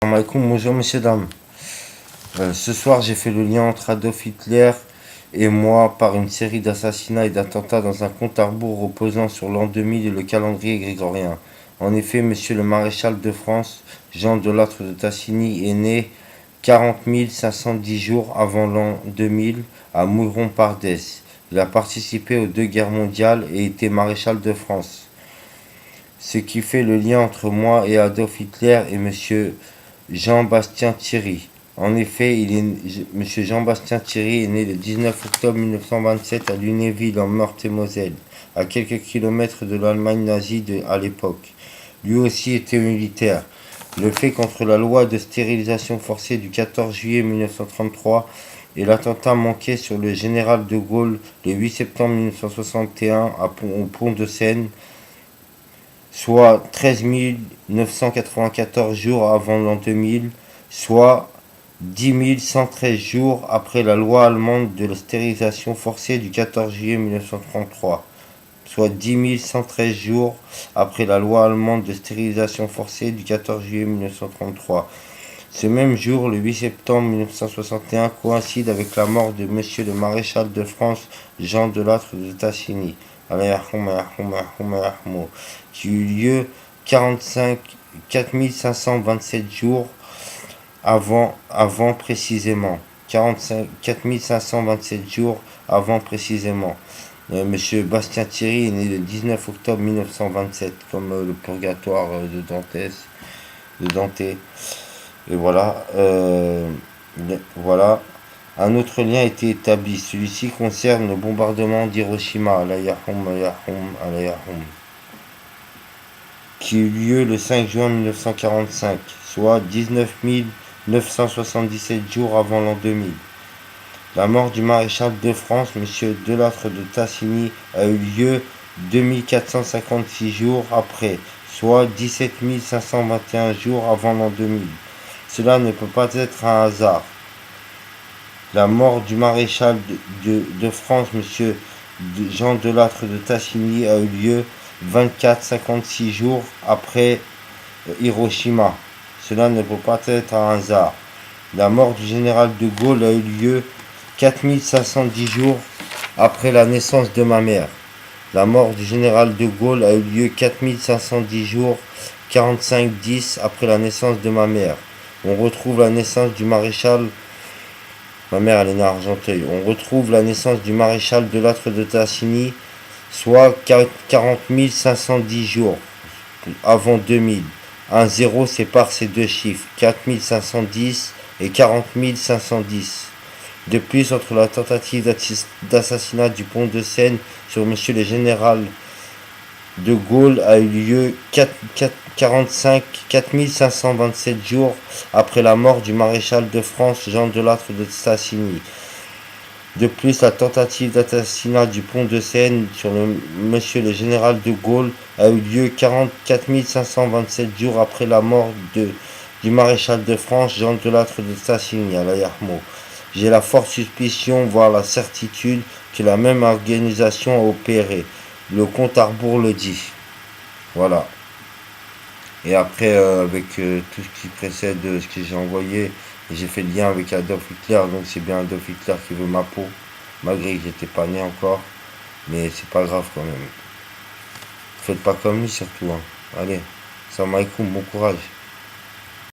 Salam alaikum, bonjour messieurs, dames. Ce soir, j'ai fait le lien entre Adolf Hitler et moi par une série d'assassinats et d'attentats dans un compte à rebours reposant sur l'an 2000 et le calendrier grégorien. En effet, monsieur le maréchal de France, Jean de Lattre de Tassigny, est né 40 510 jours avant l'an 2000 à Mouilleron-Pardès. Il a participé aux deux guerres mondiales et était maréchal de France. Ce qui fait le lien entre moi et Adolf Hitler et monsieur Jean-Bastien Thierry. En effet, monsieur Jean-Bastien Thierry est né le 19 octobre 1927 à Lunéville en Meurthe-et-Moselle, à quelques kilomètres de l'Allemagne nazie à l'époque. Lui aussi était militaire. Le fait contre la loi de stérilisation forcée du 14 juillet 1933 et l'attentat manqué sur le général de Gaulle le 8 septembre 1961 au pont de Seine, soit 13 994 jours avant l'an 2000, soit 10 113 jours après la loi allemande de la stérilisation forcée du 14 juillet 1933, soit 10 113 jours après la loi allemande de stérilisation forcée du 14 juillet 1933. Ce même jour, le 8 septembre 1961, coïncide avec la mort de monsieur le maréchal de France, Jean de Lattre de Tassigny, qui eut lieu 4527 jours avant précisément. 4527 jours avant précisément. Monsieur Bastien Thierry est né le 19 octobre 1927, comme le purgatoire de Dante. Et voilà. Voilà. Un autre lien a été établi. Celui-ci concerne le bombardement d'Hiroshima, qui eut lieu le 5 juin 1945, soit 19 977 jours avant l'an 2000. La mort du maréchal de France, M. Delattre de Tassigny, a eu lieu 2456 jours après, soit 17 521 jours avant l'an 2000. Cela ne peut pas être un hasard. La mort du maréchal de France, M. Jean Delattre de Tassigny, a eu lieu 24-56 jours après Hiroshima. Cela ne peut pas être un hasard. La mort du général de Gaulle a eu lieu 4510 jours après la naissance de ma mère. La mort du général de Gaulle a eu lieu 4510 jours, 45-10 après la naissance de ma mère. On retrouve la naissance du maréchal. Ma mère, elle est née à Argenteuil. On retrouve la naissance du maréchal de Lattre de Tassigny, soit 40 510 jours avant 2000. Un zéro sépare ces deux chiffres, 4510 et 40 510. De plus, entre la tentative d'assassinat du pont de Seine sur monsieur le général de Gaulle a eu lieu 4527 jours après la mort du maréchal de France Jean de Lattre de Tassigny. De plus, la tentative d'assassinat du pont de Seine sur monsieur le général de Gaulle a eu lieu 44 527 jours après la mort du maréchal de France Jean de Lattre de Tassigny à la Yarmo. J'ai la forte suspicion, voire la certitude, que la même organisation a opéré. Le compte à rebours le dit. Voilà. Et après, avec tout ce qui précède ce que j'ai envoyé, j'ai fait le lien avec Adolf Hitler, donc c'est bien Adolf Hitler qui veut ma peau, malgré que j'étais pas né encore, mais c'est pas grave quand même. Faites pas comme lui surtout, hein. Allez, salam alaikum, bon courage.